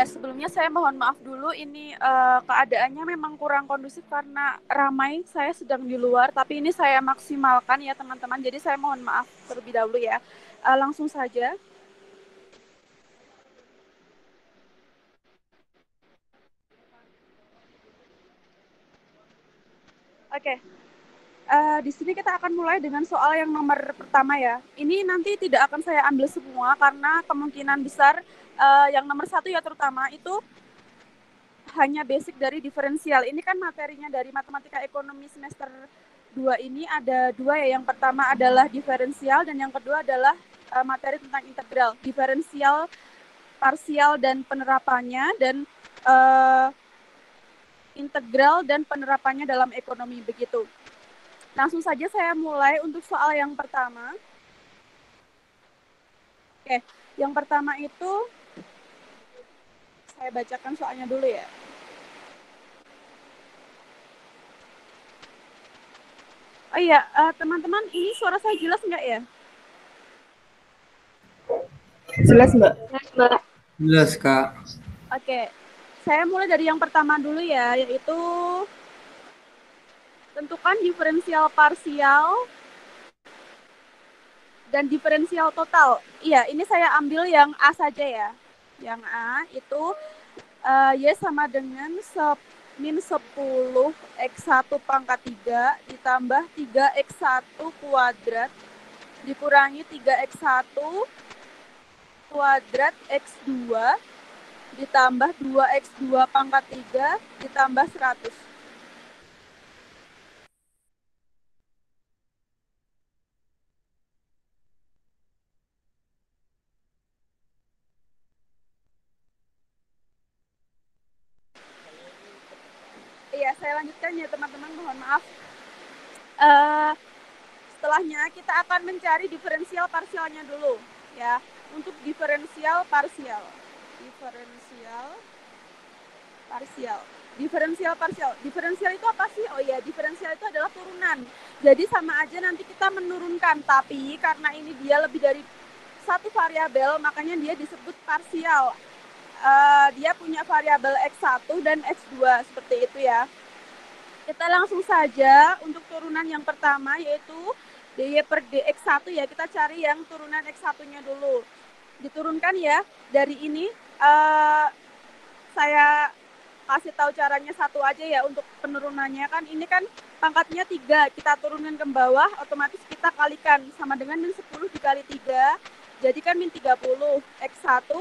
sebelumnya saya mohon maaf dulu. Ini keadaannya memang kurang kondusif karena ramai. Saya sedang di luar, tapi ini saya maksimalkan ya teman-teman. Jadi saya mohon maaf terlebih dahulu ya. Langsung saja. Oke. Di sini kita akan mulai dengan soal yang nomor pertama ya. Ini nanti tidak akan saya ambil semua karena kemungkinan besar yang nomor satu ya terutama itu hanya basic dari diferensial. Ini kan materinya dari matematika ekonomi semester 2 ini ada dua ya. Yang pertama adalah diferensial dan yang kedua adalah materi tentang integral. Diferensial, parsial dan penerapannya dan integral dan penerapannya dalam ekonomi begitu. Langsung saja saya mulai untuk soal yang pertama. Oke, yang pertama itu saya bacakan soalnya dulu ya. Oh iya, teman-teman, ini suara saya jelas nggak ya? Jelas, Mbak. Jelas, Kak. Oke, saya mulai dari yang pertama dulu ya, yaitu tentukan diferensial parsial dan diferensial total. Iya, ini saya ambil yang A saja ya. Yang A itu Y sama dengan min 10 X1 pangkat 3 ditambah 3X1 kuadrat dikurangi 3X1 kuadrat X2 ditambah 2X2 pangkat 3 ditambah 100. Iya, saya lanjutkan ya teman-teman, mohon maaf. Setelahnya kita akan mencari diferensial parsialnya dulu ya. Untuk diferensial parsial. Diferensial itu apa sih? Oh iya, diferensial itu adalah turunan. Jadi sama aja nanti kita menurunkan, tapi karena ini dia lebih dari satu variabel, makanya dia disebut parsial. Dia punya variabel X1 dan X2 seperti itu ya. Kita langsung saja untuk turunan yang pertama yaitu dy per dx1 ya. Kita cari yang turunan x1-nya dulu. Diturunkan ya. Dari ini saya kasih tahu caranya satu aja ya untuk penurunannya. Kan ini kan pangkatnya 3, kita turunkan ke bawah, otomatis kita kalikan sama dengan min 10 dikali 3, jadi kan min 30. X1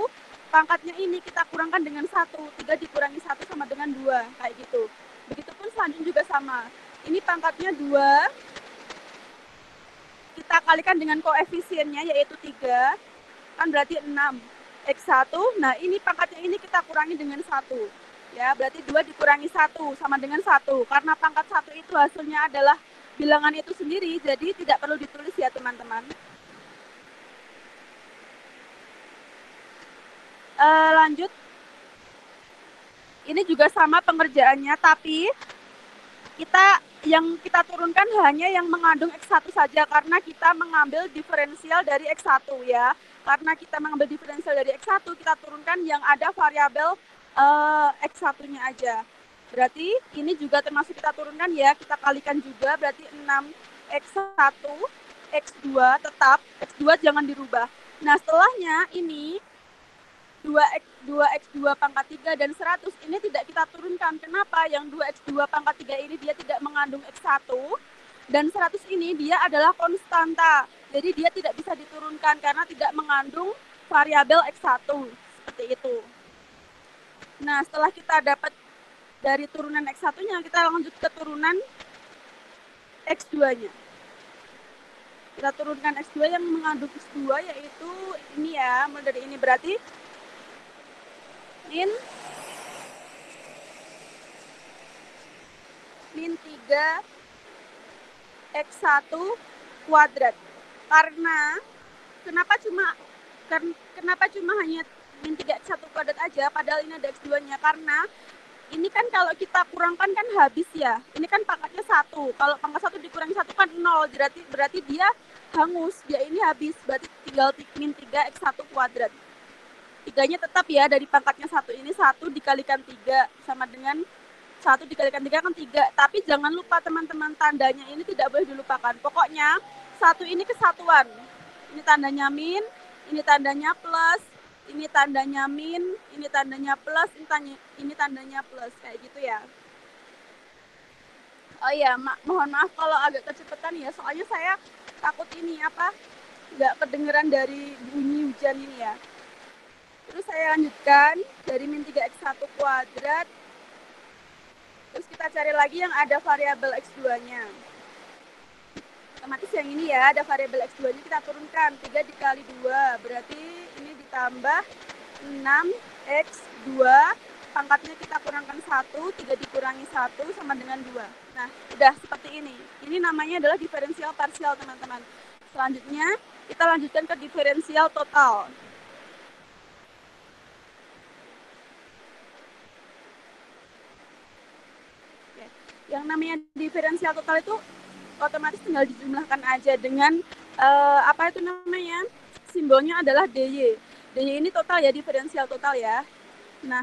pangkatnya ini kita kurangkan dengan 1, 3 dikurangi 1 sama dengan 2, kayak gitu. Begitupun selanjutnya juga sama. Ini pangkatnya 2, kita kalikan dengan koefisiennya yaitu 3, kan berarti 6. X1, nah ini pangkatnya ini kita kurangi dengan 1. Ya, berarti 2 dikurangi 1 sama dengan 1. Karena pangkat 1 itu hasilnya adalah bilangan itu sendiri, jadi tidak perlu ditulis ya teman-teman. Lanjut. Ini juga sama pengerjaannya, tapi yang kita turunkan hanya yang mengandung X1 saja karena kita mengambil diferensial dari X1 ya. Karena kita mengambil diferensial dari X1, kita turunkan yang ada variabel X1-nya aja. Berarti ini juga termasuk kita turunkan ya, kita kalikan juga, berarti 6X1, X2 tetap, X2 jangan dirubah. Nah setelahnya ini 2X2 pangkat 3 dan 100 ini tidak kita turunkan. Kenapa? Yang 2X2 pangkat 3 ini dia tidak mengandung X1 dan 100 ini dia adalah konstanta. Jadi dia tidak bisa diturunkan karena tidak mengandung variabel X1. Seperti itu. Nah, setelah kita dapat dari turunan X1-nya, kita lanjut ke turunan X2-nya. Kita turunkan X2 yang mengandung X2 yaitu ini ya, mulai dari ini berarti min 3 X1 kuadrat. Karena kenapa cuma hanya min 3 X1 kuadrat aja padahal ini ada X2-nya? Karena ini kan kalau kita kurangkan kan habis ya. Ini kan pangkatnya 1. Kalau pangkat 1 dikurangi 1 kan 0. Berarti dia hangus. Dia ini habis. Berarti tinggal min 3 X1 kuadrat. Tiganya tetap ya, dari pangkatnya 1 ini 1 dikalikan 3 sama dengan 1 dikalikan 3 kan 3. Tapi jangan lupa teman-teman, tandanya ini tidak boleh dilupakan. Pokoknya 1 ini kesatuan. Ini tandanya min, ini tandanya plus, ini tandanya min, ini tandanya plus, ini tandanya plus. Kayak gitu ya. Oh iya, mohon maaf kalau agak kecepatan ya, soalnya saya takut ini nggak kedengeran dari bunyi hujan ini ya. Terus saya lanjutkan dari min 3x1 kuadrat. Terus kita cari lagi yang ada variabel x2-nya. Otomatis yang ini ya, ada variabel x2-nya kita turunkan. 3 dikali 2, berarti ini ditambah 6x2. Pangkatnya kita kurangkan 1, 3 dikurangi 1 sama dengan 2. Nah, udah seperti ini. Ini namanya adalah diferensial parsial, teman-teman. Selanjutnya, kita lanjutkan ke diferensial total. Yang namanya diferensial total itu otomatis tinggal dijumlahkan aja dengan simbolnya adalah DY. DY ini total ya, diferensial total ya. Nah,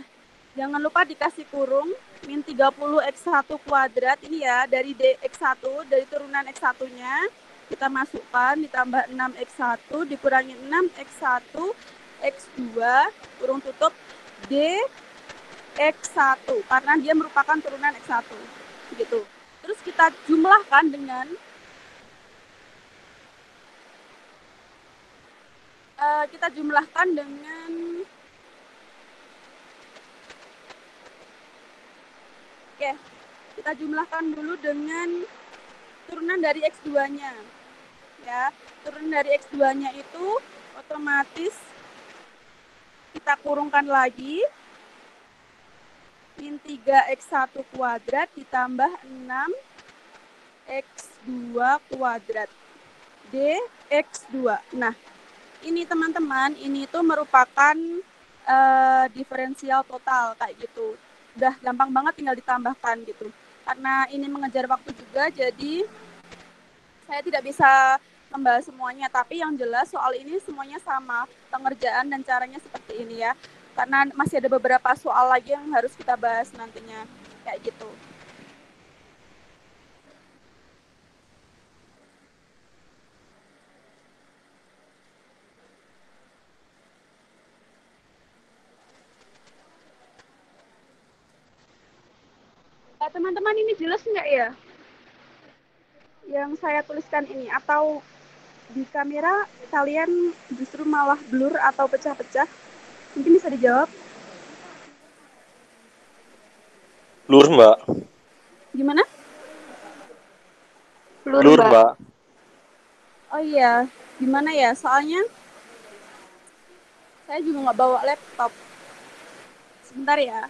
jangan lupa dikasih kurung min 30x1 kuadrat ini ya, dari dx1, dari turunan x1-nya kita masukkan, ditambah 6x1 dikurangi 6x1 x2 kurung tutup dx1 karena dia merupakan turunan x1 gitu. Terus kita jumlahkan dengan kita jumlahkan dulu dengan turunan dari x2-nya. Ya, turunan dari x2-nya itu otomatis kita kurungkan lagi. Min 3x1 kuadrat ditambah 6x2 kuadrat dx2. Nah, ini teman-teman, ini tuh merupakan diferensial total kayak gitu. Udah gampang banget, tinggal ditambahkan gitu. Karena ini mengejar waktu juga, jadi saya tidak bisa membahas semuanya, tapi yang jelas soal ini semuanya sama pengerjaan dan caranya seperti ini ya. Karena masih ada beberapa soal lagi yang harus kita bahas nantinya, kayak gitu. Teman-teman, ini jelas nggak ya yang saya tuliskan ini? Atau di kamera kalian justru malah blur atau pecah-pecah? Mungkin bisa dijawab. Blur, Mbak. Gimana? Blur, Mbak. Oh iya, gimana ya? Soalnya saya juga nggak bawa laptop. Sebentar ya.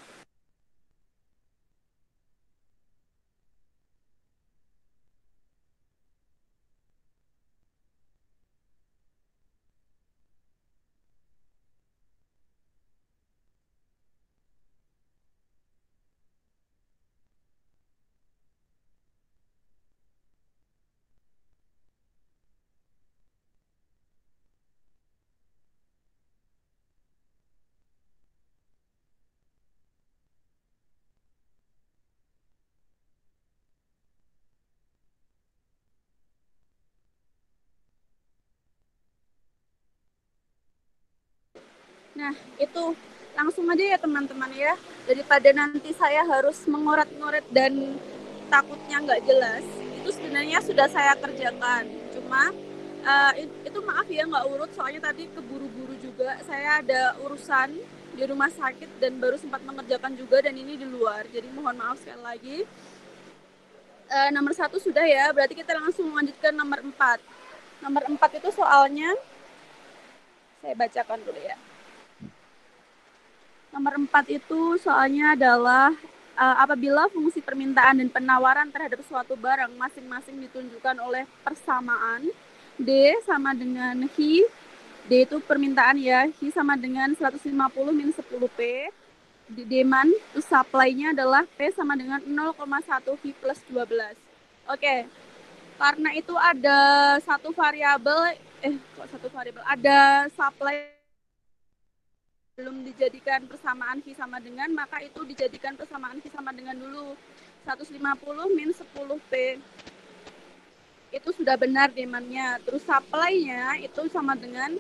Nah, itu langsung aja ya teman-teman ya. Daripada nanti saya harus mengoret-ngoret dan takutnya nggak jelas, itu sebenarnya sudah saya kerjakan. Cuma itu maaf ya nggak urut, soalnya tadi keburu-buru juga. Saya ada urusan di rumah sakit dan baru sempat mengerjakan juga, dan ini di luar. Jadi mohon maaf sekali lagi. Nomor 1 sudah ya, berarti kita langsung melanjutkan nomor 4. Nomor 4 itu soalnya, saya bacakan dulu ya. Nomor 4 itu soalnya adalah apabila fungsi permintaan dan penawaran terhadap suatu barang masing-masing ditunjukkan oleh persamaan D sama dengan Hi. D itu permintaan ya, Hi sama dengan 150 min 10P. Demand itu supply-nya adalah P sama dengan 0,1 Hi plus 12. Oke, karena itu ada satu variabel, ada supply belum dijadikan persamaan Q sama dengan, maka itu dijadikan persamaan Q sama dengan dulu. 150 min 10P. Itu sudah benar demand-nya. Terus supply-nya itu sama dengan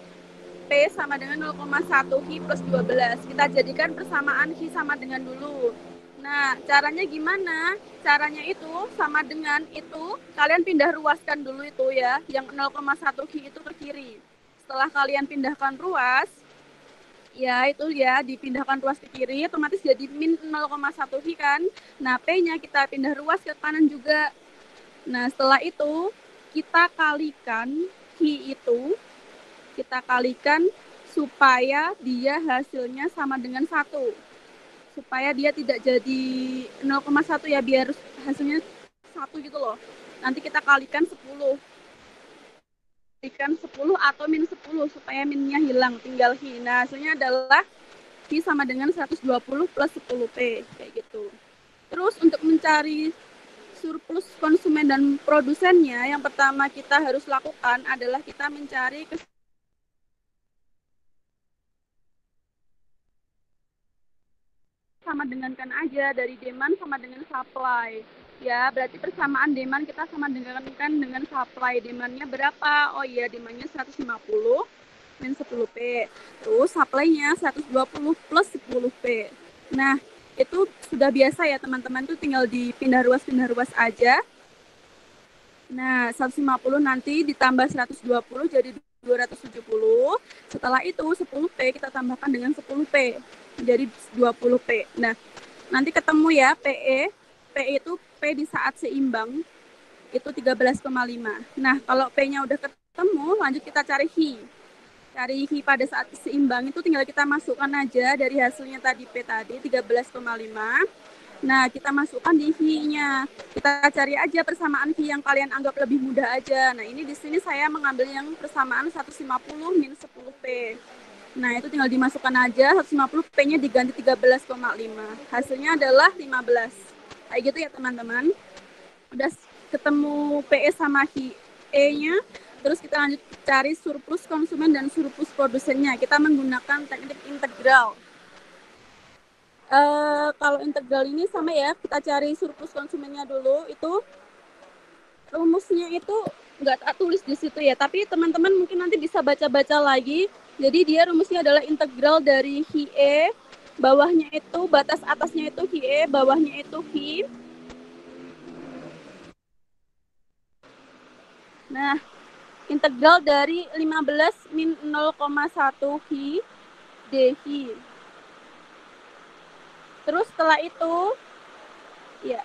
P sama dengan 0,1 Q plus 12. Kita jadikan persamaan Q sama dengan dulu. Nah, caranya gimana? Caranya itu sama dengan itu, kalian pindah ruaskan dulu itu ya, yang 0,1 Q itu ke kiri. Setelah kalian pindahkan ruas, ya itu ya dipindahkan ruas ke kiri, otomatis jadi min 0,1 Q kan. Nah, P-nya kita pindah ruas ke kanan juga. Nah, setelah itu kita kalikan Q itu, kita kalikan supaya dia hasilnya sama dengan 1. Supaya dia tidak jadi 0,1 ya, biar hasilnya 1 gitu loh. Nanti kita kalikan 10. Kalikan 10 atau min 10 supaya minnya hilang, tinggal Q. Nah, hasilnya adalah Q sama dengan 120 plus 10P, kayak gitu. Terus untuk mencari surplus konsumen dan produsennya, yang pertama kita harus lakukan adalah kita mencari sama dengankan aja dari demand sama dengan supply. Ya, berarti persamaan demand kita sama dengankan dengan supply. Demandnya berapa? Oh iya, demandnya 150 min 10P. Terus supply-nya 120 plus 10P. Nah, itu sudah biasa ya teman-teman, tuh tinggal dipindah ruas aja. Nah, 150 nanti ditambah 120 jadi 270. Setelah itu 10P kita tambahkan dengan 10P jadi 20P. Nah, nanti ketemu ya PE. PE itu P di saat seimbang itu 13,5. Nah, kalau P-nya udah ketemu, lanjut kita cari Hi. Cari Hi pada saat seimbang itu tinggal kita masukkan aja dari hasilnya tadi P tadi 13,5. Nah, kita masukkan di Hi-nya. Kita cari aja persamaan Hi yang kalian anggap lebih mudah aja. Nah, ini di sini saya mengambil yang persamaan 150 min 10P. Nah, itu tinggal dimasukkan aja, 150 P-nya diganti 13,5. Hasilnya adalah 15. Kayak gitu ya, teman-teman. Udah ketemu PE sama E-nya, terus kita lanjut cari surplus konsumen dan surplus produsennya. Kita menggunakan teknik integral. Kalau integral ini sama ya, kita cari surplus konsumennya dulu. Itu rumusnya itu nggak tak tulis di situ ya, tapi teman-teman mungkin nanti bisa baca-baca lagi. Jadi dia rumusnya adalah integral dari Hi, bawahnya itu, batas atasnya itu Hi, bawahnya itu Hi. Nah, integral dari 15 min 0,1 Hi dhi. Terus setelah itu, ya.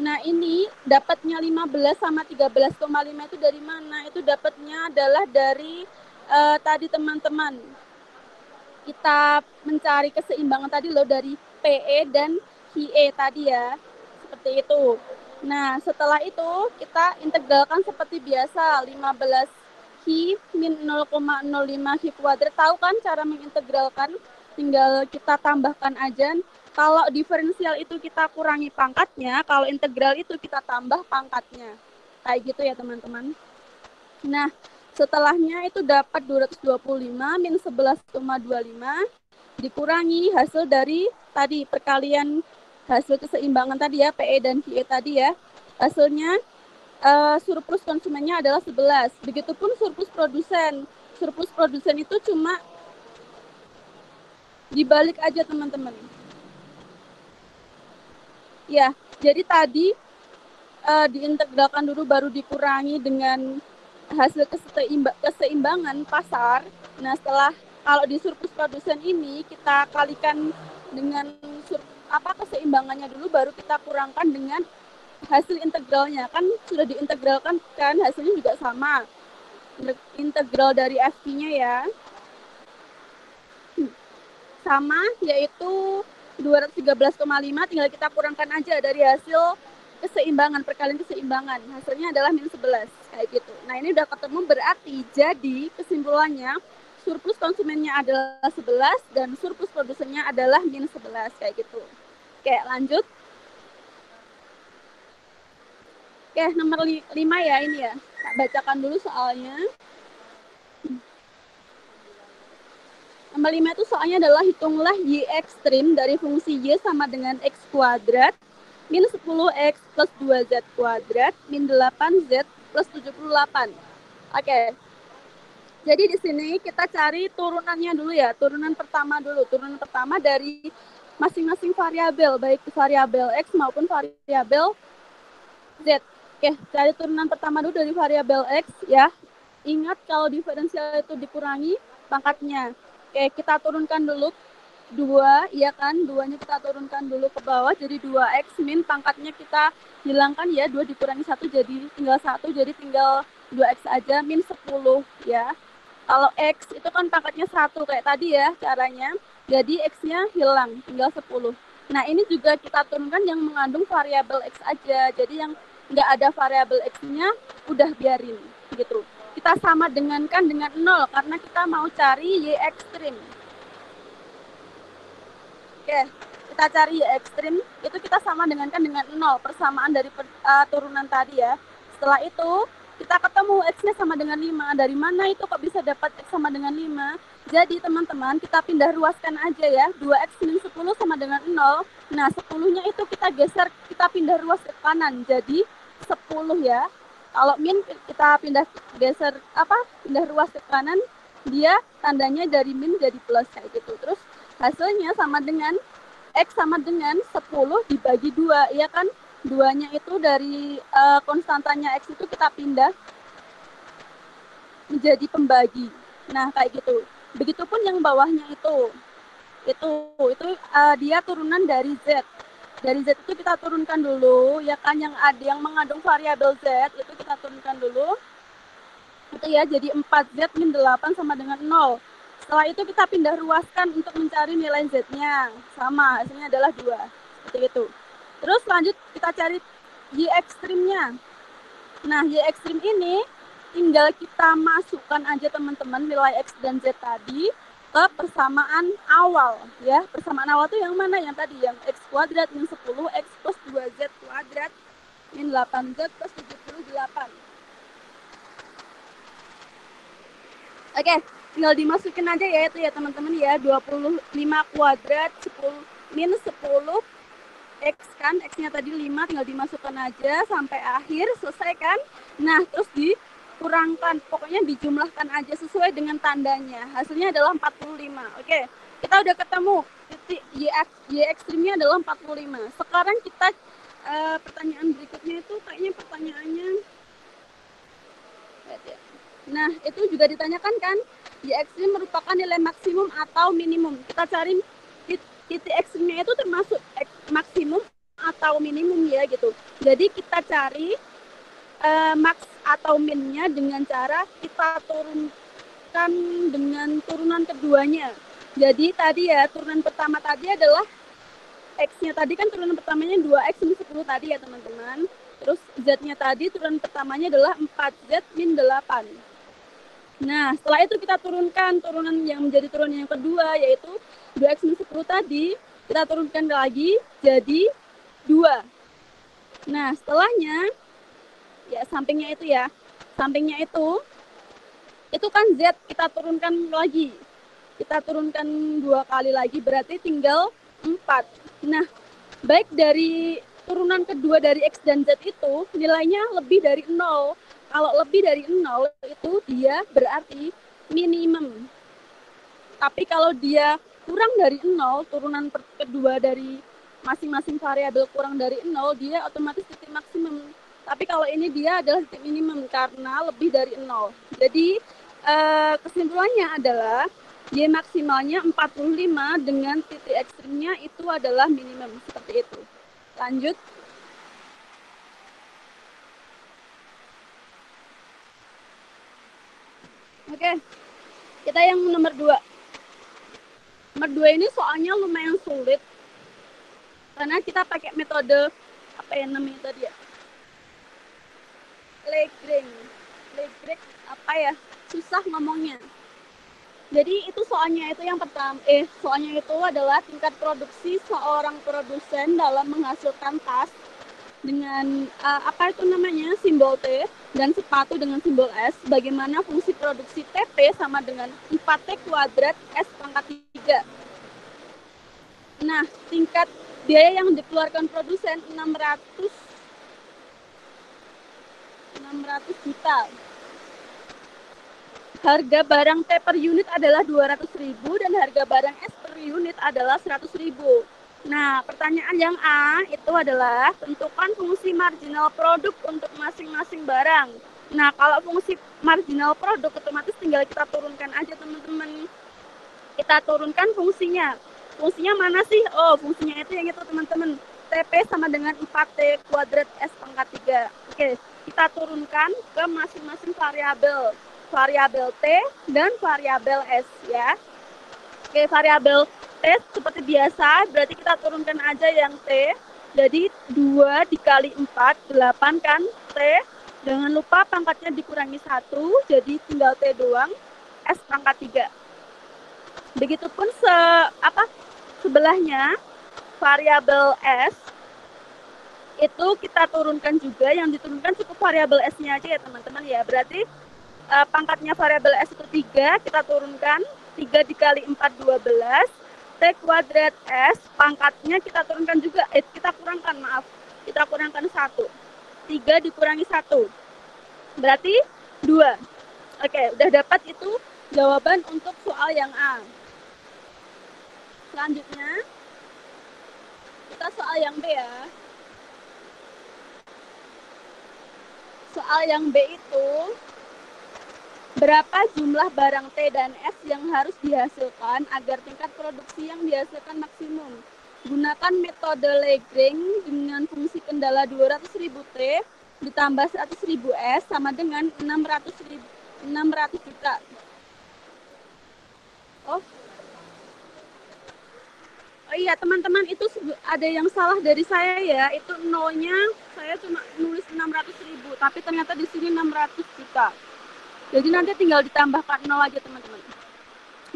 Nah, ini dapatnya 15 sama 13,5 itu dari mana? Itu dapatnya adalah dari tadi teman-teman. Kita mencari keseimbangan tadi loh dari PE dan HIE tadi ya. Seperti itu. Nah, setelah itu kita integralkan seperti biasa 15 Hi min 0,05 Hi kuadrat. Tahu kan cara mengintegralkan? Tinggal kita tambahkan aja. Kalau diferensial itu kita kurangi pangkatnya, kalau integral itu kita tambah pangkatnya. Kayak gitu ya teman-teman. Nah, setelahnya itu dapat 225 min 11,25 dikurangi hasil dari tadi perkalian hasil keseimbangan tadi ya, PE dan QE tadi ya. Hasilnya surplus konsumennya adalah 11. Begitupun surplus produsen. Surplus produsen itu cuma dibalik aja teman-teman. Ya, jadi tadi diintegralkan dulu baru dikurangi dengan hasil keseimbangan pasar. Nah, setelah kalau di surplus produsen ini kita kalikan dengan keseimbangannya dulu, baru kita kurangkan dengan hasil integralnya. Kan sudah diintegralkan kan, hasilnya juga sama. Integral dari FP-nya ya. Sama, yaitu 213,5, tinggal kita kurangkan aja dari hasil keseimbangan, perkalian keseimbangan. Hasilnya adalah min 11, kayak gitu. Nah, ini udah ketemu, berarti jadi kesimpulannya surplus konsumennya adalah 11 dan surplus produsennya adalah min 11, kayak gitu. Oke, lanjut. Oke, nomor 5 ya ini ya. Tak bacakan dulu soalnya. Nomor 5 itu soalnya adalah hitunglah Y ekstrim dari fungsi Y sama dengan X kuadrat min 10X plus 2Z kuadrat min 8Z plus 78. Oke. Jadi di sini kita cari turunannya dulu ya. Turunan pertama dulu. Turunan pertama dari masing-masing variabel, baik variabel X maupun variabel Z. Oke, cari turunan pertama dulu dari variabel X ya. Ingat kalau diferensial itu dikurangi pangkatnya. Oke, kita turunkan dulu 2, ya kan? 2-nya kita turunkan dulu ke bawah jadi 2X min pangkatnya kita hilangkan ya. 2 dikurangi 1 jadi tinggal 1, jadi tinggal 2X aja min 10 ya. Kalau X itu kan pangkatnya 1 kayak tadi ya caranya. Jadi X-nya hilang, tinggal 10. Nah, ini juga kita turunkan yang mengandung variabel X aja. Jadi yang nggak ada variabel X-nya udah biarin gitu. Kita sama dengankan dengan 0 karena kita mau cari Y ekstrim. Oke, kita cari Y ekstrim, itu kita sama dengankan dengan 0, persamaan dari turunan tadi ya. Setelah itu, kita ketemu X-nya sama dengan 5. Dari mana itu kok bisa dapat X sama dengan 5? Jadi teman-teman, kita pindah ruaskan aja ya. 2X min 10 sama dengan 0. Nah, 10-nya itu kita geser, kita pindah ruas ke kanan. Jadi 10 ya. Kalau min kita pindah ruas ke kanan, dia tandanya dari min jadi plus kayak gitu. Terus hasilnya sama dengan X sama dengan 10 dibagi 2, ya kan? 2-nya itu dari konstantanya X itu kita pindah menjadi pembagi. Nah, kayak gitu. Begitupun yang bawahnya itu dia turunan dari Z. Dari Z itu kita turunkan dulu, ya kan, yang ada yang mengandung variabel Z itu kita turunkan dulu. Itu ya, jadi 4Z min 8 sama dengan 0. Setelah itu kita pindah ruaskan untuk mencari nilai Z-nya. Sama, hasilnya adalah 2. Seperti itu. Terus lanjut kita cari Y ekstrimnya. Nah, Y ekstrim ini tinggal kita masukkan aja teman-teman nilai X dan Z tadi ke persamaan awal ya. Persamaan awal itu yang mana? Yang tadi, yang X kuadrat min 10 X plus 2Z kuadrat min 8Z plus 78. Oke, tinggal dimasukin aja ya itu ya teman-teman ya. 25 kuadrat 10 min 10 X kan, X-nya tadi 5, tinggal dimasukkan aja sampai akhir, selesai kan. Nah, terus dikurangkan, pokoknya dijumlahkan aja sesuai dengan tandanya. Hasilnya adalah 45. Oke, kita udah ketemu titik Y ekstrimnya adalah 45. Sekarang kita pertanyaan berikutnya itu kayaknya pertanyaannya. Nah, itu juga ditanyakan kan, Y ekstrim merupakan nilai maksimum atau minimum. Kita cari titik ekstrimnya itu termasuk maksimum atau minimum ya gitu. Jadi kita cari max atau minnya dengan cara kita turunkan dengan turunan keduanya. Jadi tadi ya, turunan pertama tadi adalah X-nya tadi kan turunan pertamanya 2X min 10 tadi ya teman-teman. Terus Z-nya tadi turunan pertamanya adalah 4Z min 8. Nah, setelah itu kita turunkan turunan yang menjadi turunan yang kedua, yaitu 2X min 10 tadi, kita turunkan lagi jadi 2. Nah, setelahnya, ya sampingnya itu kan Z kita turunkan lagi. Kita turunkan 2 kali lagi, berarti tinggal 4. Nah, baik dari turunan kedua dari X dan Z itu, nilainya lebih dari 0. Kalau lebih dari 0 itu dia berarti minimum. Tapi kalau dia kurang dari 0, turunan kedua dari masing-masing variabel kurang dari 0, dia otomatis titik maksimum. Tapi kalau ini dia adalah titik minimum karena lebih dari 0. Jadi kesimpulannya adalah Y maksimalnya 45 dengan titik ekstrimnya itu adalah minimum. Seperti itu. Lanjut. Oke, kita yang nomor 2. Nomor 2 ini soalnya lumayan sulit. Karena kita pakai metode, apa yang namanya tadi ya? Lagrange, apa ya? Susah ngomongnya. Jadi itu soalnya itu yang pertama, soalnya itu adalah tingkat produksi seorang produsen dalam menghasilkan tas dengan, apa itu namanya? Simbol T. dan sepatu dengan simbol S, bagaimana fungsi produksi TP sama dengan 4T kuadrat S pangkat 3. Nah, tingkat biaya yang dikeluarkan produsen 600 juta. Harga barang T per unit adalah 200.000 dan harga barang S per unit adalah 100.000. Nah, pertanyaan yang A itu adalah tentukan fungsi marginal produk untuk masing-masing barang. Nah, kalau fungsi marginal produk otomatis tinggal kita turunkan aja teman-teman. Kita turunkan fungsinya. Fungsinya mana sih? Oh, fungsinya itu yang itu teman-teman. TP sama dengan 4T kuadrat S pangkat 3. Oke, kita turunkan ke masing-masing variabel. Variabel T dan variabel S ya. Oke, variabel T seperti biasa, berarti kita turunkan aja yang T. Jadi 2 dikali 4, 8 kan T. Jangan lupa pangkatnya dikurangi 1, jadi tinggal T doang. S pangkat 3. Begitupun sebelahnya, variabel S, itu kita turunkan juga. Yang diturunkan cukup variabel S-nya aja ya teman-teman ya. Berarti pangkatnya variabel S itu 3, kita turunkan. 3 dikali 4, 12. T kuadrat S, pangkatnya kita turunkan juga. Kita kurangkan 1. 3 dikurangi 1. Berarti 2. Oke, udah dapat itu jawaban untuk soal yang A. Selanjutnya, kita soal yang B ya. Soal yang B itu, berapa jumlah barang T dan S yang harus dihasilkan agar tingkat produksi yang dihasilkan maksimum? Gunakan metode Lagrange dengan fungsi kendala 200.000 T ditambah 100.000 S sama dengan 600 juta. Oh iya teman-teman, itu ada yang salah dari saya ya. Itu nolnya saya cuma nulis 600.000, tapi ternyata di sini 600 juta. Jadi nanti tinggal ditambahkan 0 aja teman-teman.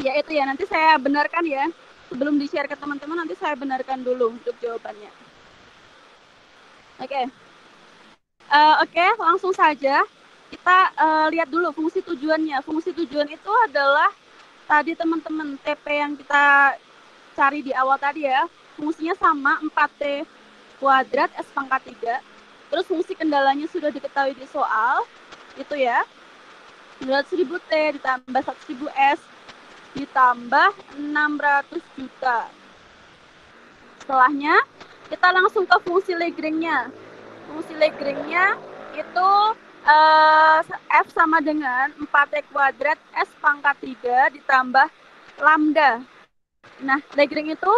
Ya itu ya, nanti saya benarkan ya. Sebelum di-share ke teman-teman, nanti saya benarkan dulu untuk jawabannya. Oke. Oke, langsung saja. Kita lihat dulu fungsi tujuannya. Fungsi tujuan itu adalah tadi teman-teman, TP yang kita cari di awal tadi ya. Fungsinya sama, 4T kuadrat S pangkat 3. Terus fungsi kendalanya sudah diketahui di soal. Itu ya. 200.000 T ditambah 100.000 S ditambah 600 juta. Setelahnya, kita langsung ke fungsi Lagrange-nya. Fungsi Lagrange-nya itu F sama dengan 4T kuadrat S pangkat 3 ditambah lambda. Nah, Lagrange itu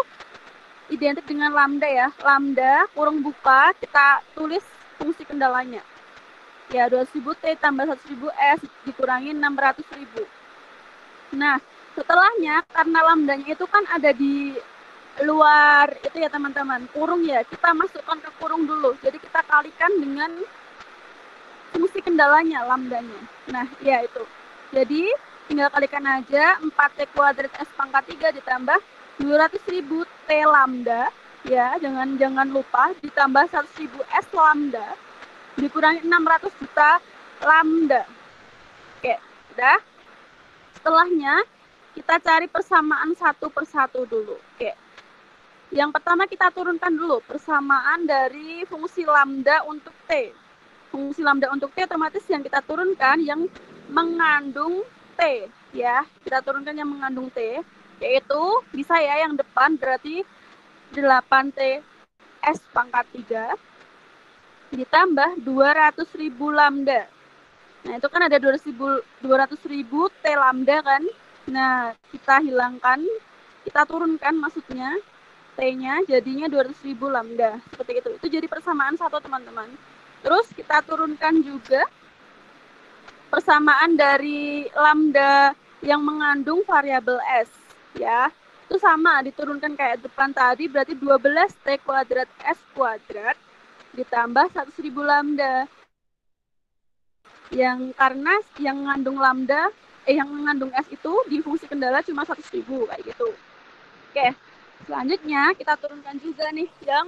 identik dengan lambda ya. Lambda, kurung buka, kita tulis fungsi kendalanya. Ya, 200.000 T tambah 100.000 S dikurangi 600.000. Nah, setelahnya karena lambdanya itu kan ada di luar itu ya teman-teman, kurung ya. Kita masukkan ke kurung dulu. Jadi kita kalikan dengan fungsi kendalanya, lambdanya. Nah, ya itu. Jadi tinggal kalikan aja 4T kuadrat S pangkat 3 ditambah 200.000 T lambda. Ya, jangan lupa ditambah 100.000 S lambda dikurangi 600 juta lambda. Oke, udah. Setelahnya kita cari persamaan satu persatu dulu. Oke. Yang pertama kita turunkan dulu persamaan dari fungsi lambda untuk T. Fungsi lambda untuk T otomatis yang kita turunkan yang mengandung T. Ya, kita turunkan yang mengandung T. Yaitu bisa ya yang depan berarti 8T S pangkat 3 ditambah 200.000 lambda. Nah, itu kan ada 200.000 T lambda kan. Nah, kita hilangkan, kita turunkan maksudnya T-nya jadinya 200.000 lambda. Seperti itu. Itu jadi persamaan satu teman-teman. Terus kita turunkan juga persamaan dari lambda yang mengandung variabel S ya. Itu sama diturunkan kayak depan tadi, berarti 12T kuadrat S kuadrat ditambah 100.000 lambda. Yang karena yang mengandung lambda yang mengandung S itu di fungsi kendala cuma 100.000 kayak gitu. Oke. Selanjutnya kita turunkan juga nih yang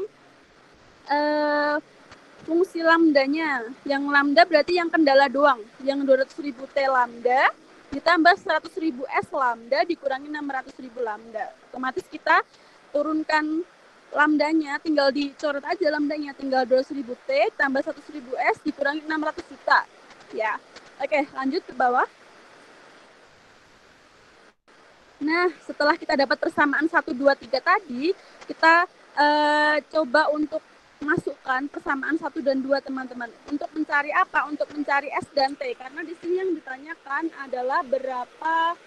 fungsi lambdanya. Yang lambda berarti yang kendala doang. Yang 200.000 T lambda ditambah 100.000 S lambda dikurangi 600.000 lambda. Otomatis kita turunkan lambdanya, tinggal dicoret aja lambdanya, tinggal 200.000 T tambah 100.000 S dikurangi 600 juta. Ya. Oke, lanjut ke bawah. Nah, setelah kita dapat persamaan 1, 2, 3 tadi, kita coba untuk masukkan persamaan 1 dan 2, teman-teman. Untuk mencari apa? Untuk mencari S dan T. Karena di sini yang ditanyakan adalah berapa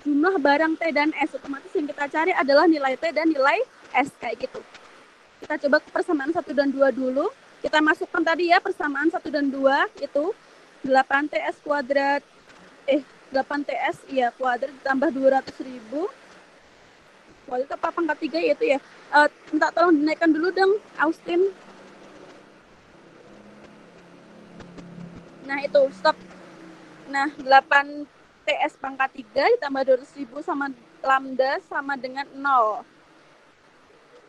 jumlah barang T dan S. Otomatis yang kita cari adalah nilai T dan nilai S, kayak gitu. Kita coba ke persamaan 1 dan 2 dulu. Kita masukkan tadi ya, persamaan 1 dan 2 itu 8TS kuadrat 8TS ya kuadrat ditambah 200.000 kuadrat apa pangkat 3 ya itu ya. Minta tolong dinaikkan dulu dong Austin. Nah itu stop. Nah 8TS pangkat 3 ditambah 200.000 sama lambda sama dengan 0.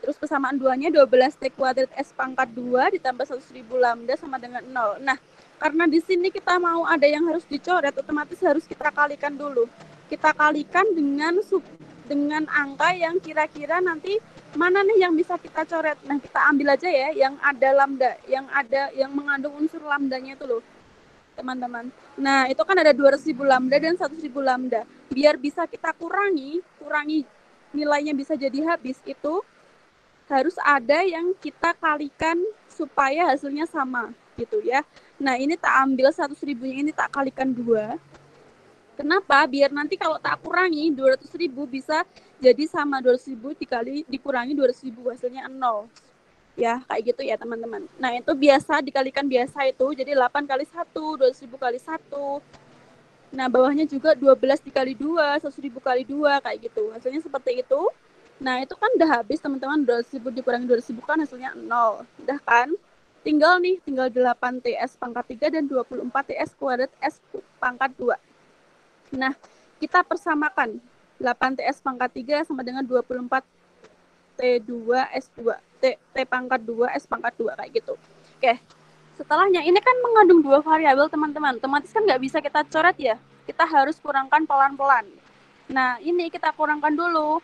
Terus persamaan 2-nya 12T kuadrat S pangkat 2 ditambah 100.000 lambda sama dengan 0. Nah karena di sini kita mau ada yang harus dicoret, otomatis harus kita kalikan dulu. Kita kalikan dengan angka yang kira-kira nanti mana nih yang bisa kita coret. Nah, kita ambil aja ya yang ada lambda, yang mengandung unsur lambdanya itu loh, teman-teman. Nah, itu kan ada 200.000 lambda dan 100.000 lambda. Biar bisa kita kurangi nilainya bisa jadi habis, itu harus ada yang kita kalikan supaya hasilnya sama gitu ya. Nah ini tak ambil 100.000-nya ini tak kalikan 2. Kenapa? Biar nanti kalau tak kurangi 200.000 bisa jadi sama 200.000 dikurangi 200.000 hasilnya 0. Ya kayak gitu ya teman-teman. Nah itu biasa dikalikan biasa itu jadi 8 kali 1, 200.000 kali 1. Nah bawahnya juga 12 dikali 2, 100.000 kali 2 kayak gitu. Hasilnya seperti itu. Nah itu kan udah habis teman-teman, 200.000 dikurangi 200.000 kan hasilnya 0. Udah kan? Tinggal 8TS pangkat 3 dan 24TS kuadrat S pangkat 2. Nah, kita persamakan 8TS pangkat 3 sama dengan 24T2S2. T pangkat 2, S pangkat 2, kayak gitu. Oke, setelahnya ini kan mengandung 2 variabel teman-teman. Otomatis kan nggak bisa kita coret ya. Kita harus kurangkan pelan-pelan. Nah, ini kita kurangkan dulu.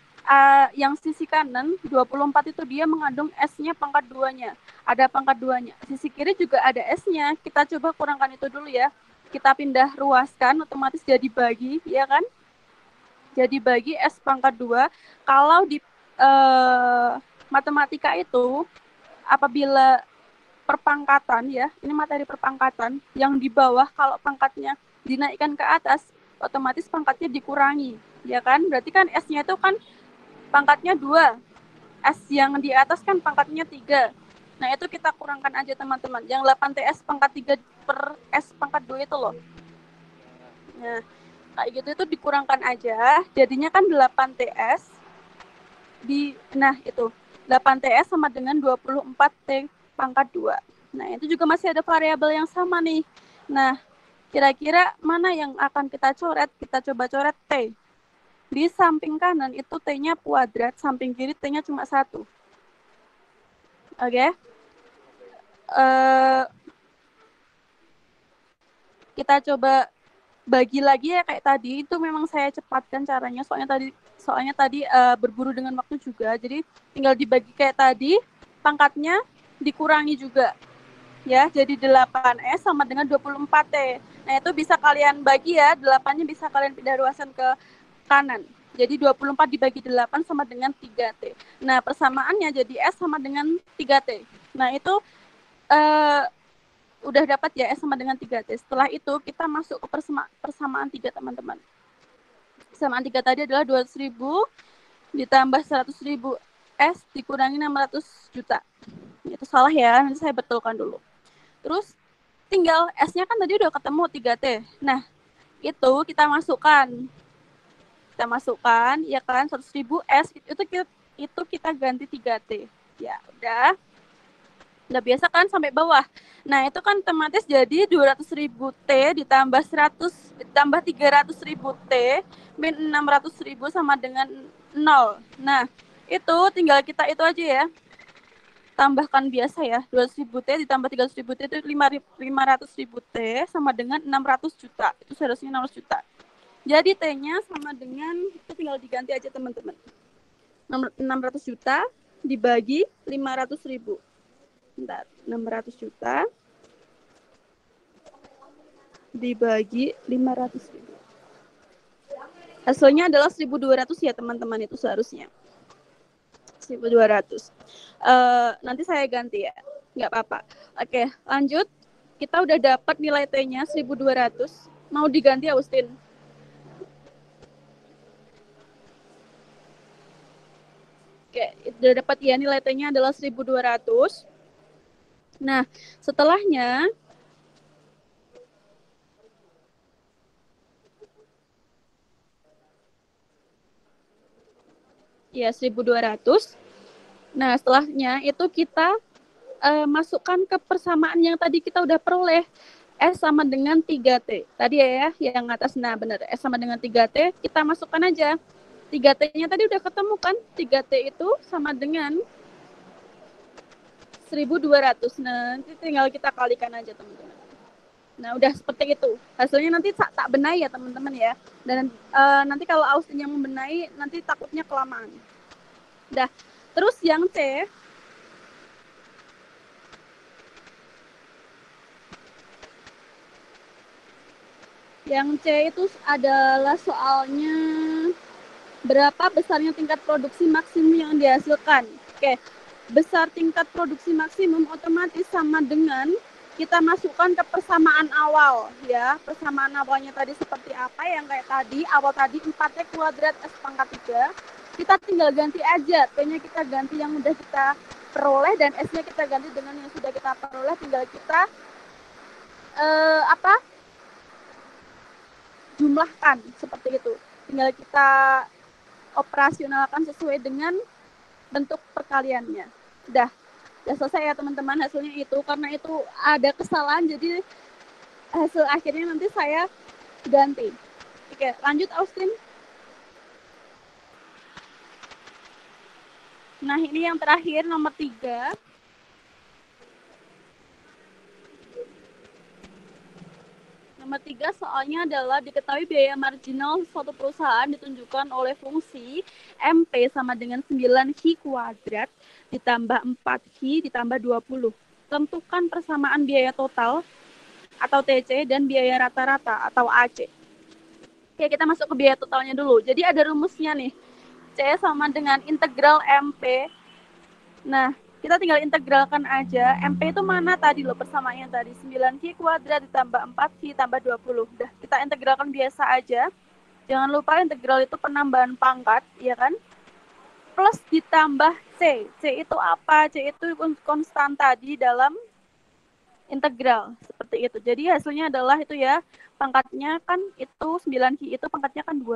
Yang sisi kanan 24 itu dia mengandung S-nya pangkat 2-nya. Ada pangkat 2-nya. Sisi kiri juga ada S-nya. Kita coba kurangkan itu dulu ya. Kita pindah ruaskan, otomatis jadi bagi, ya kan? Jadi bagi S pangkat 2. Kalau di matematika itu, apabila perpangkatan ya, ini materi perpangkatan, yang di bawah kalau pangkatnya dinaikkan ke atas, otomatis pangkatnya dikurangi, ya kan? Berarti kan S-nya itu kan pangkatnya 2. S yang di atas kan pangkatnya 3. Nah, itu kita kurangkan aja teman-teman. Yang 8TS pangkat 3 per S pangkat 2 itu loh. Nah, kayak gitu itu dikurangkan aja. Jadinya kan 8TS. Nah, itu. 8TS sama dengan 24T pangkat 2. Nah, itu juga masih ada variabel yang sama nih. Nah, kira-kira mana yang akan kita coret? Kita coba coret T. Di samping kanan itu T-nya kuadrat, samping kiri T-nya cuma 1. Oke. Kita coba bagi lagi ya kayak tadi. Itu memang saya cepatkan caranya, soalnya tadi berburu dengan waktu juga. Jadi tinggal dibagi kayak tadi, pangkatnya dikurangi juga. Ya, jadi 8S sama dengan 24T. Nah, itu bisa kalian bagi ya, 8-nya bisa kalian pindah ruasan ke kanan. Jadi 24 dibagi 8 sama dengan 3T. Nah, persamaannya jadi S sama dengan 3T. Nah, itu udah dapat ya S sama dengan 3T. Setelah itu kita masuk ke persamaan 3 teman-teman. Persamaan 3 tadi adalah 200.000 ditambah 100.000 S dikurangi 600 juta. Itu salah ya, nanti saya betulkan dulu. Terus tinggal S-nya kan tadi udah ketemu 3T. Nah, itu kita masukkan ya kan 100.000 S itu kita ganti 3T. Ya, udah biasa kan sampai bawah. Nah, itu kan otomatis jadi 200.000 T ditambah 300.000 T min 600.000 sama dengan 0. Nah, itu tinggal kita itu aja ya. tambahkan biasa ya, 200.000 T ditambah 300.000 T itu 500.000 T sama dengan 600 juta. Itu seharusnya 600 juta. Jadi T-nya sama dengan, itu tinggal diganti aja teman-teman. 600 juta dibagi 500.000. Bentar, 600 juta dibagi 500.000. Hasilnya adalah 1.200 ya teman-teman, itu seharusnya. 1.200. Nanti saya ganti ya, nggak apa-apa. Oke, lanjut. Kita udah dapat nilai T-nya 1.200. Mau diganti Austin? Oke, udah dapat ya, nilai T-nya adalah 1.200. Nah, setelahnya ya 1.200. Nah, setelahnya itu kita masukkan ke persamaan yang tadi kita udah peroleh. S sama dengan 3T. Tadi ya, yang atas. Nah, benar. S sama dengan 3T, kita masukkan aja. 3T-nya tadi udah ketemu kan? 3T itu sama dengan 1.200. Nah, nanti tinggal kita kalikan aja, teman-teman. Nah, udah seperti itu. Hasilnya nanti tak benahi ya, teman-teman ya. Dan nanti kalau Austin yang membenahi, nanti takutnya kelamaan. Udah. Terus yang C, itu adalah soalnya berapa besarnya tingkat produksi maksimum yang dihasilkan. Oke, besar tingkat produksi maksimum otomatis sama dengan kita masukkan ke persamaan awal ya. Persamaan awalnya tadi seperti apa yang kayak tadi, awal tadi 4T kuadrat S pangkat 3. Kita tinggal ganti aja, T-nya kita ganti yang udah kita peroleh dan S-nya kita ganti dengan yang sudah kita peroleh, tinggal kita jumlahkan seperti itu. Tinggal kita operasionalkan sesuai dengan bentuk perkaliannya. Udah selesai ya teman-teman, hasilnya itu. Karena itu ada kesalahan, jadi hasil akhirnya nanti saya ganti. Oke, lanjut Austin. Nah, ini yang terakhir, nomor 3. Nomor 3 soalnya adalah diketahui biaya marginal suatu perusahaan ditunjukkan oleh fungsi MP sama dengan 9Q kuadrat ditambah 4Q ditambah 20. Tentukan persamaan biaya total atau TC dan biaya rata-rata atau AC. Oke, kita masuk ke biaya totalnya dulu. Jadi ada rumusnya nih. C sama dengan integral MP. Nah, kita tinggal integralkan aja. MP itu mana tadi loh persamaannya tadi? 9Q kuadrat ditambah 4Q tambah 20. Udah, kita integralkan biasa aja. Jangan lupa integral itu penambahan pangkat, ya kan? Plus ditambah C. C itu apa? C itu konstan tadi dalam integral. Seperti itu. Jadi hasilnya adalah itu ya. Pangkatnya kan itu 9Q itu pangkatnya kan 2.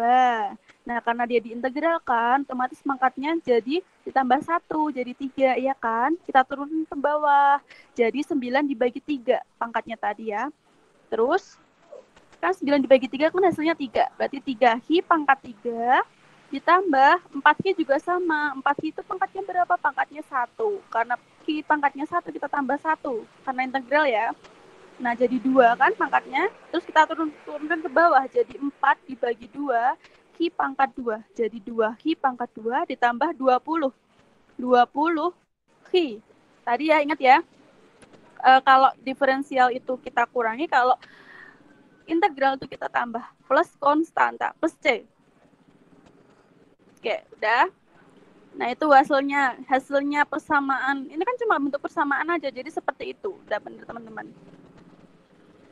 Nah, karena dia diintegralkan, otomatis pangkatnya jadi ditambah 1, jadi 3, ya kan? Kita turunin ke bawah. Jadi 9 dibagi 3 pangkatnya tadi ya. Terus, kan 9 dibagi 3 kan hasilnya 3. Berarti 3Q pangkat 3 ditambah 4Q juga sama. 4Q itu pangkatnya berapa? Pangkatnya 1. Karena Q pangkatnya 1, kita tambah 1. Karena integral ya. Nah, jadi 2 kan pangkatnya. Terus kita turunkan ke bawah. Jadi 4 dibagi 2, Q pangkat 2. Jadi 2Q pangkat 2 ditambah 20. 20 Q. Tadi ya, ingat ya. Kalau diferensial itu kita kurangi, kalau integral itu kita tambah. Plus konstanta, plus C. Oke, udah. Nah, itu hasilnya persamaan. Ini kan cuma bentuk persamaan aja, jadi seperti itu. Udah benar, teman-teman.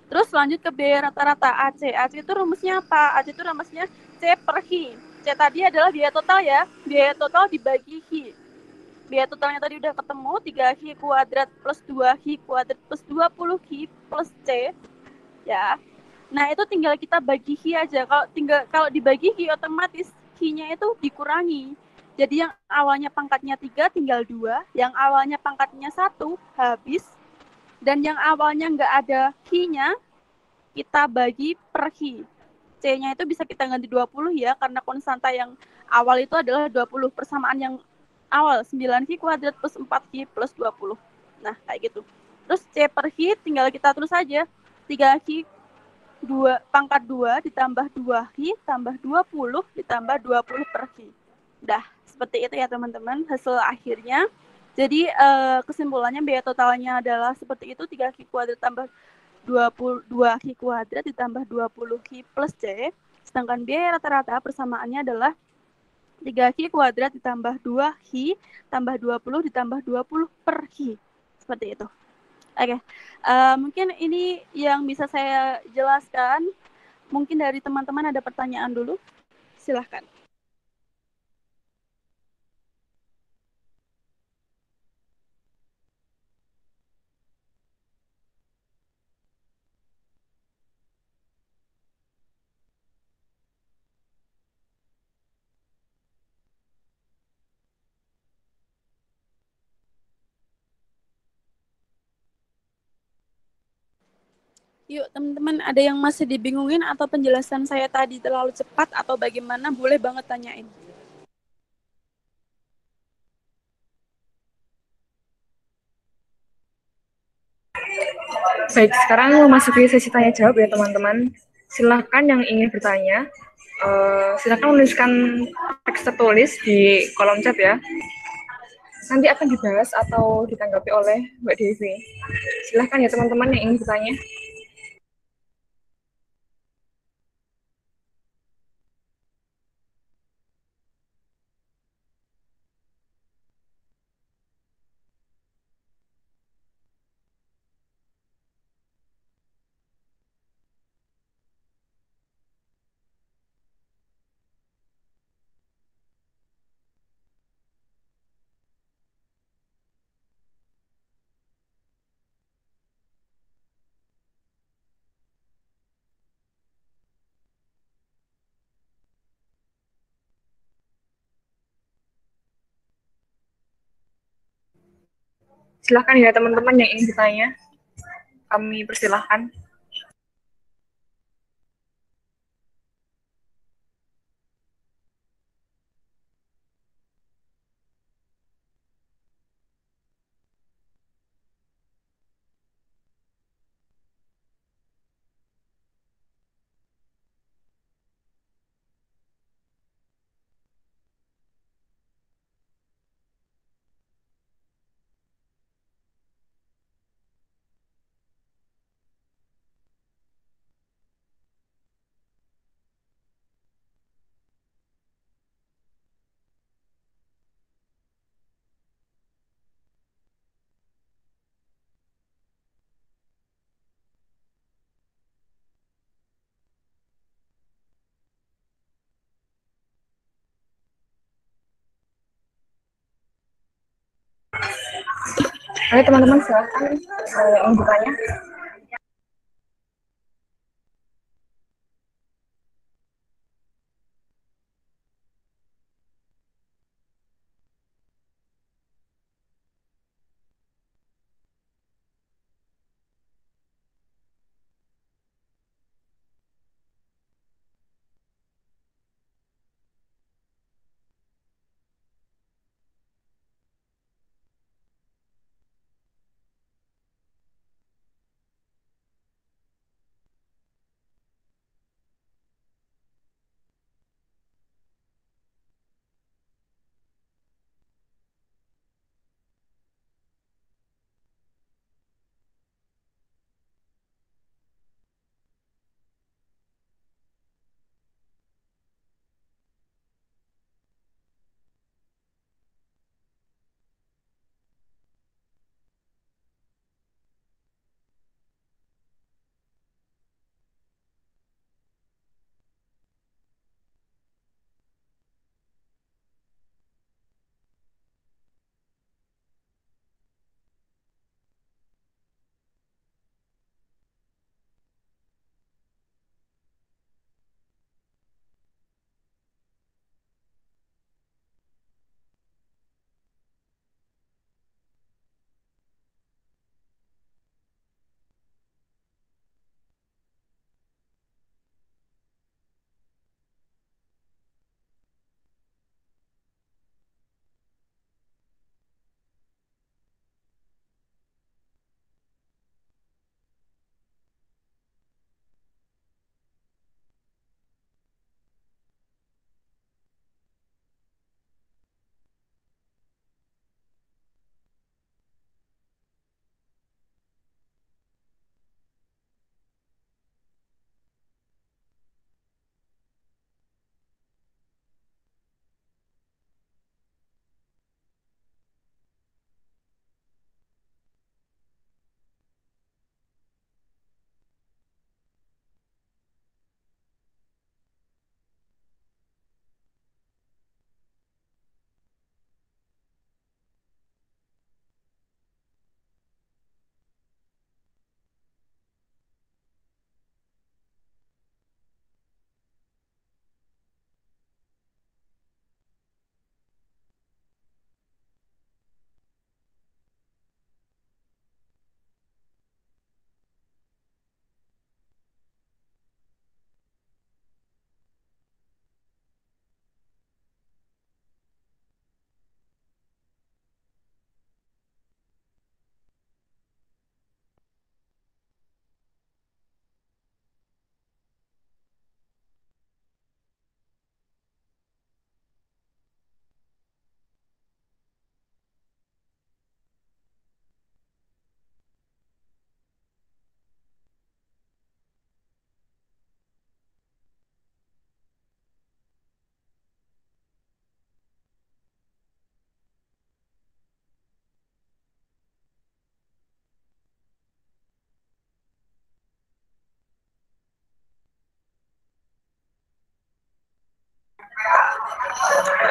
Terus lanjut ke biaya rata-rata AC. AC itu rumusnya apa? AC itu rumusnya C per Q. C tadi adalah biaya total ya. Biaya total dibagi Q. Biaya totalnya tadi udah ketemu, 3Q kuadrat plus 2Q kuadrat plus 20Q plus C. Ya. Nah, itu tinggal kita bagi Q aja. Kalau dibagi Q otomatis Q-nya itu dikurangi. Jadi yang awalnya pangkatnya 3 tinggal 2, yang awalnya pangkatnya 1 habis. Dan yang awalnya nggak ada Q-nya, kita bagi per Q. C-nya itu bisa kita ganti 20 ya, karena konstanta yang awal itu adalah 20. Persamaan yang awal 9Q kuadrat plus 4Q plus 20. Nah, kayak gitu. Terus C per Q tinggal kita tulis aja. 3Q 2 pangkat 2 ditambah 2Q tambah 20 ditambah 20 per Q. Udah, seperti itu ya teman-teman hasil akhirnya. Jadi kesimpulannya biaya totalnya adalah seperti itu, 3Q kuadrat tambah 22Q kuadrat ditambah 20Q plus C. Sedangkan biaya rata-rata persamaannya adalah 3Q kuadrat ditambah 2Q tambah 20 ditambah 20 per Q. Seperti itu. Oke, mungkin ini yang bisa saya jelaskan. Mungkin dari teman-teman ada pertanyaan dulu. Silahkan. Yuk teman-teman, ada yang masih dibingungin atau penjelasan saya tadi terlalu cepat atau bagaimana, boleh banget tanyain. Baik, sekarang memasuki sesi tanya jawab ya teman-teman. Silahkan yang ingin bertanya, silahkan menuliskan teks tertulis di kolom chat ya. Nanti akan dibahas atau ditanggapi oleh Mbak Devi. Silahkan ya teman-teman yang ingin bertanya. Silahkan ya teman-teman yang ingin bertanya. Kami persilahkan. Oke teman-teman, silahkan yang ingin bertanya.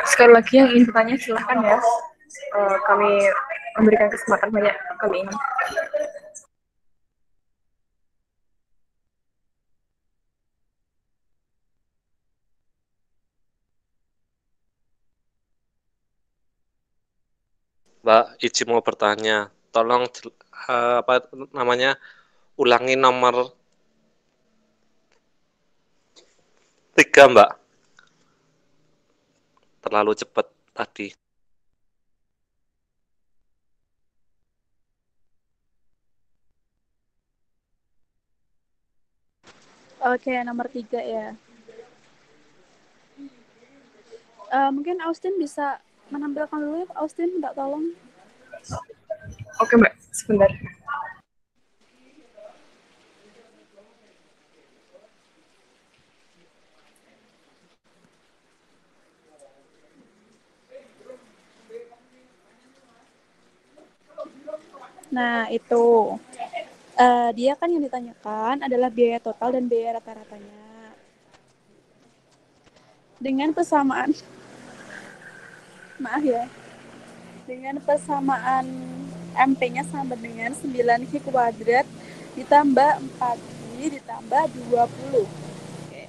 Sekali lagi yang ingin bertanya silahkan ya. Kami memberikan kesempatan banyak kami ingin. Mbak, izin mau bertanya. Tolong apa namanya ulangi nomor 3, Mbak. Terlalu cepat tadi. Oke, nomor 3 ya. Mungkin Austin bisa menampilkan dulu ya, Austin, minta tolong. Oke Mbak, sebentar. Nah, itu. Dia kan yang ditanyakan adalah biaya total dan biaya rata-ratanya. Dengan persamaan, maaf ya, dengan persamaan MP-nya sama dengan 9Q kuadrat ditambah 4Q ditambah 20. Oke.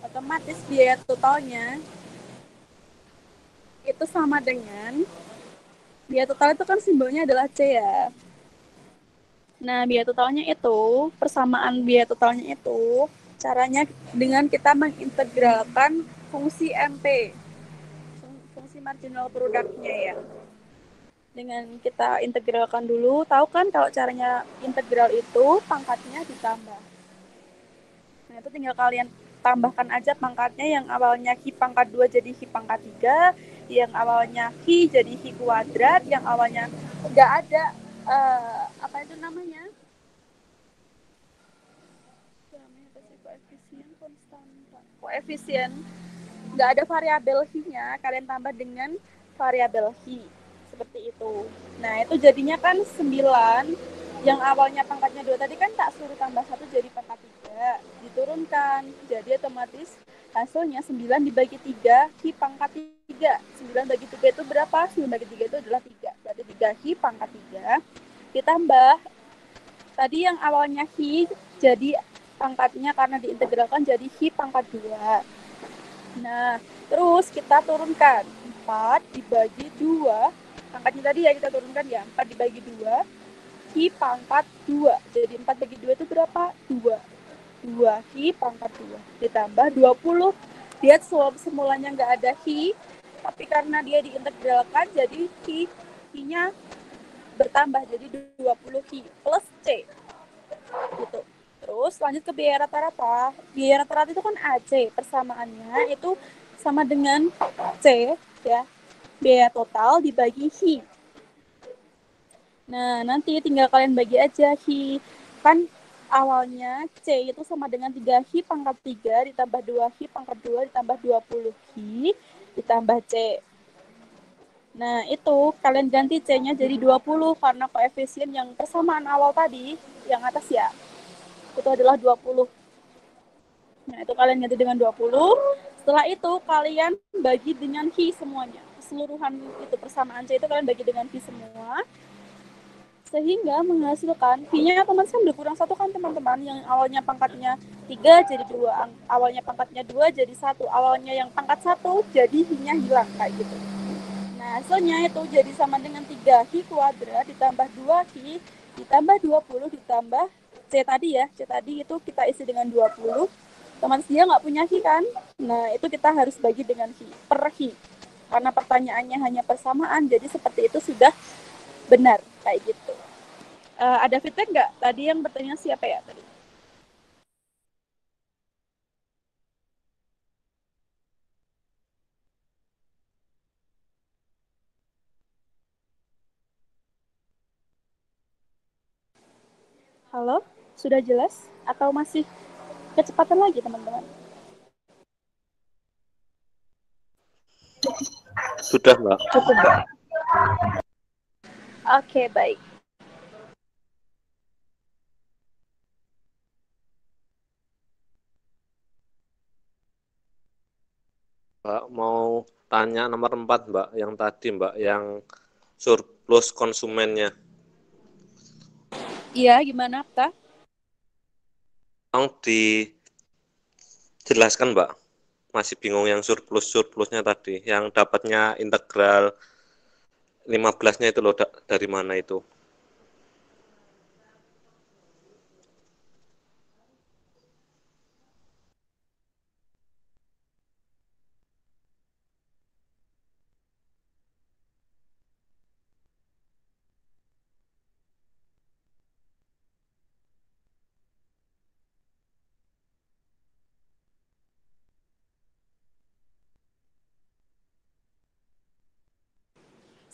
Otomatis biaya totalnya itu sama dengan, biaya total itu kan simbolnya adalah C ya. Nah, biaya totalnya itu, persamaan biaya totalnya itu, caranya dengan kita mengintegralkan fungsi MP, fungsi marginal produknya ya. Dengan kita integralkan dulu, tahu kan kalau caranya integral itu pangkatnya ditambah. Nah, itu tinggal kalian tambahkan aja pangkatnya, yang awalnya Hi pangkat 2 jadi Hi pangkat 3, yang awalnya Hi jadi Hi kuadrat, yang awalnya nggak ada apa itu namanya? Koefisien konstanta. Koefisien nggak ada variabel Hi-nya, kalian tambah dengan variabel Hi. Seperti itu. Nah, itu jadinya kan 9, yang awalnya pangkatnya 2 tadi kan tak suruh tambah 1 jadi pangkat 3, diturunkan. Jadi otomatis hasilnya 9 dibagi 3, Hi pangkat 3. 9 bagi 3 itu berapa? 9 bagi 3 itu adalah 3. Berarti 3 Hi pangkat 3 ditambah tadi yang awalnya Hi jadi pangkatnya karena diintegralkan jadi Hi pangkat 2. Nah, terus kita turunkan 4 dibagi 2. Pangkatnya tadi ya kita turunkan ya, 4 dibagi 2. Hi pangkat 2. Jadi 4 bagi 2 itu berapa? 2. 2 Hi pangkat 2. Ditambah 20. Lihat semulanya nggak ada Hi, tapi karena dia diintegralkan jadi Hi-nya bertambah jadi 20 Hi plus C. Gitu. Terus lanjut ke biaya rata-rata. Biaya rata-rata itu kan AC, persamaannya itu sama dengan C ya. Biaya total dibagi Hi. Nah, nanti tinggal kalian bagi aja Hi. Kan awalnya C itu sama dengan 3 Hi pangkat 3 ditambah 2 Hi pangkat 2 ditambah 20 Hi ditambah C. Nah, itu kalian ganti C-nya jadi 20 karena koefisien yang persamaan awal tadi, yang atas ya, itu adalah 20. Nah, itu kalian ganti dengan 20. Setelah itu kalian bagi dengan Hi semuanya. Keseluruhan itu persamaan C itu kalian bagi dengan Hi semua. Sehingga menghasilkan Hi-nya otomatis kan berkurang 1 kan teman-teman. Yang awalnya pangkatnya 3 jadi 2. Awalnya pangkatnya 2 jadi 1. Awalnya yang pangkat 1 jadi Hi-nya hilang kayak gitu. Nah, hasilnya itu jadi sama dengan 3 Hi kuadrat ditambah 2 Hi ditambah 20 ditambah C tadi ya. C tadi itu kita isi dengan 20. Otomatis dia nggak punya Hi kan? Nah, itu kita harus bagi dengan Hi, per Hi. Karena pertanyaannya hanya persamaan, jadi seperti itu sudah benar, kayak gitu. Ada feedback nggak? Tadi yang bertanya siapa ya tadi? Halo? Sudah jelas? Atau masih kecepatan lagi, teman-teman? Sudah, Mbak. Cukup Mbak. Oke, baik. Mbak mau tanya nomor 4 Mbak, yang tadi Mbak, yang surplus konsumennya. Iya, gimana, Apta? Tolong dijelaskan Mbak, masih bingung yang surplusnya tadi, yang dapatnya integral 15-nya itu loh, dari mana itu?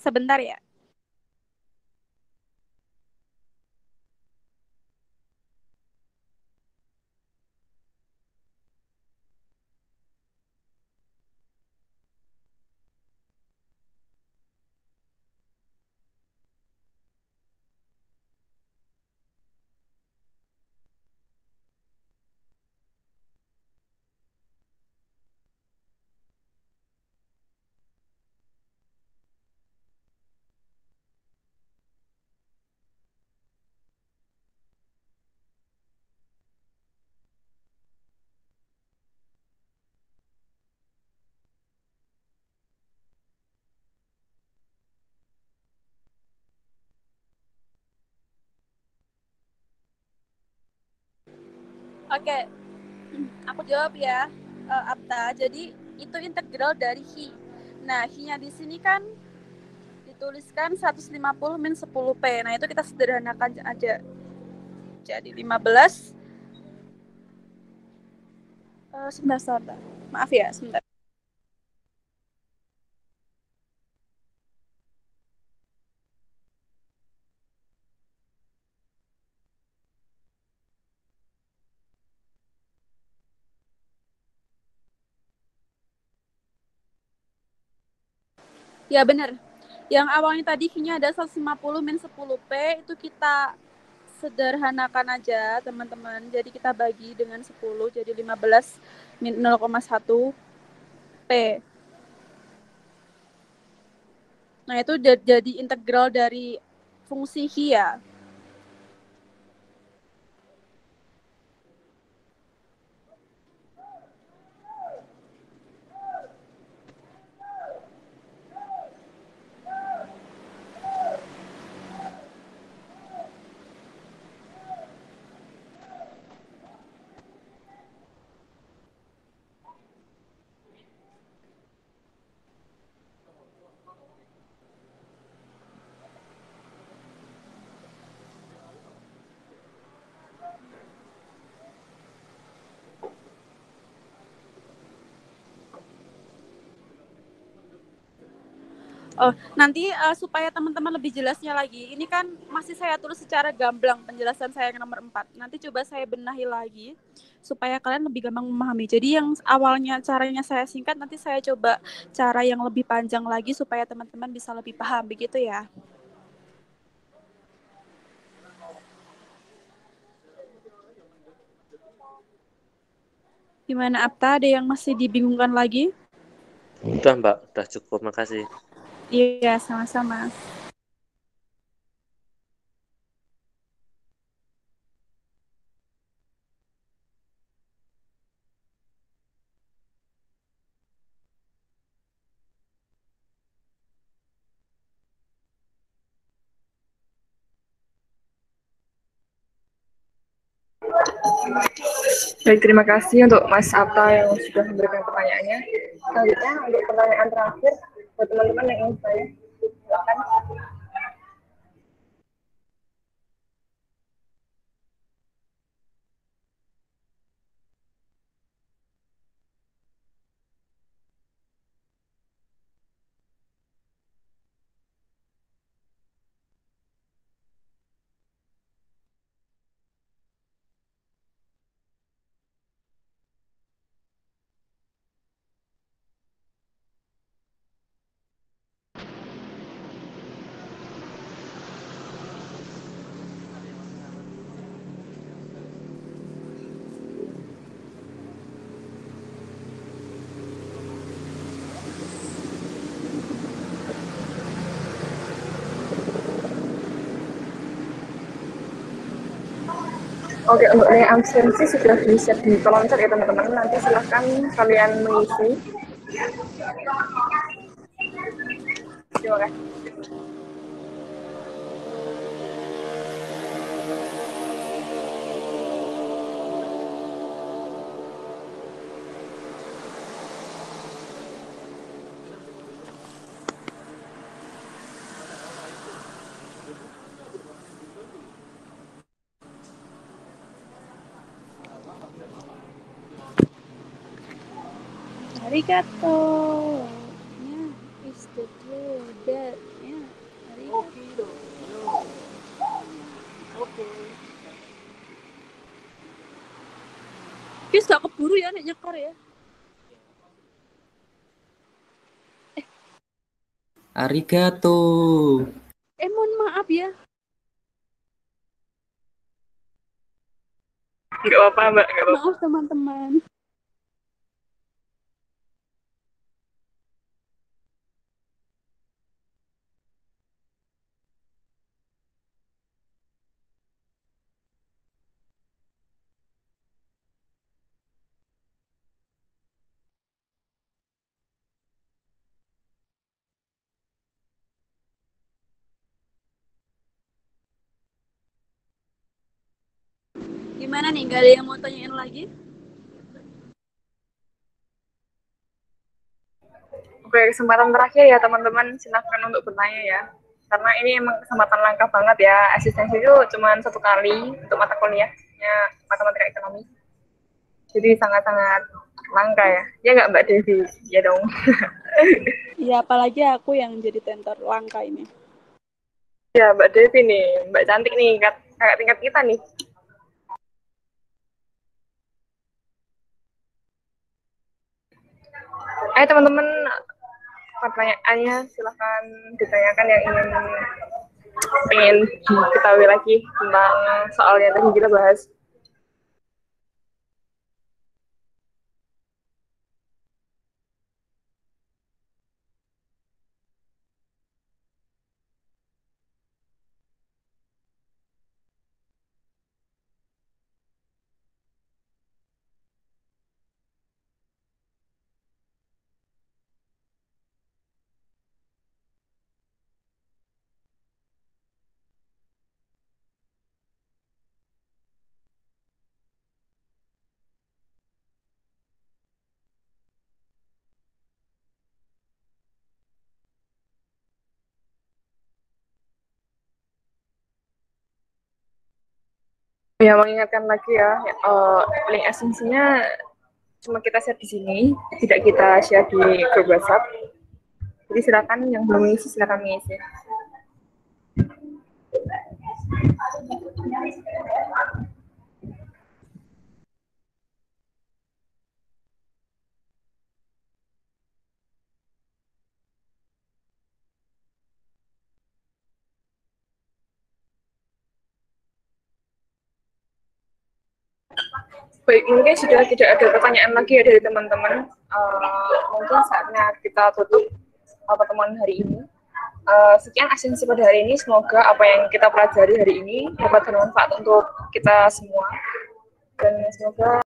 Sebentar ya. Oke, aku jawab ya, Apta. Jadi itu integral dari Hi. Nah, Hi-nya di sini kan dituliskan 150 min 10P. Nah, itu kita sederhanakan aja. Jadi 15. Sebentar. Maaf ya, sebentar. Ya, benar. Yang awalnya tadi Hi-nya ada 150 min 10P, itu kita sederhanakan aja, teman-teman. Jadi kita bagi dengan 10, jadi 15 min 0,1 P. Nah, itu jadi integral dari fungsi Hi ya. Oh, nanti supaya teman-teman lebih jelasnya lagi, ini kan masih saya tulis secara gamblang penjelasan saya yang nomor 4. Nanti coba saya benahi lagi supaya kalian lebih gampang memahami. Jadi yang awalnya caranya saya singkat, nanti saya coba cara yang lebih panjang lagi supaya teman-teman bisa lebih paham, begitu ya. Gimana, Apta? Ada yang masih dibingungkan lagi? Udah Mbak, udah cukup, makasih. Iya, sama-sama. Baik, terima kasih untuk Mas Atta yang sudah memberikan pertanyaannya. Selanjutnya untuk pertanyaan terakhir buat teman-teman yang ingin saya silakan. Oke, untuk nilai absensi sudah di-share di kolom chat ya teman-teman. Nanti silahkan kalian mengisi. Terima kasih. Arigato. Yeah, is the do that. Yeah, arigato. Oke. Guys, gak keburu ya nek nyekor ya. Arigato. Mohon maaf ya. Nggak apa-apa, Mbak. Nggak apa-apa. Maaf teman-teman. Gimana nih, gak ada yang mau tanyain lagi? Oke, kesempatan terakhir ya teman-teman, silahkan untuk bertanya ya. Karena ini emang kesempatan langka banget ya. Asistensi itu cuma 1 kali untuk mata kuliahnya matematika ekonomi. Jadi sangat-sangat langka ya. Ya nggak Mbak Devi? Ya dong. Ya, apalagi aku yang jadi tentor langka ini. Ya Mbak Devi nih, Mbak cantik nih, kakak tingkat kita nih. Ayo teman-teman, pertanyaannya silahkan ditanyakan yang ingin diketahui lagi tentang soalnya tadi kita bahas. Ya, mengingatkan lagi ya, link esensinya cuma kita share di sini, tidak kita share di grup WhatsApp. Jadi silakan yang belum mengisi silakan mengisi. Baik, mungkin sudah tidak ada pertanyaan lagi ya dari teman-teman. Mungkin saatnya kita tutup pertemuan hari ini. Sekian esensi pada hari ini. Semoga apa yang kita pelajari hari ini dapat bermanfaat untuk kita semua. Dan semoga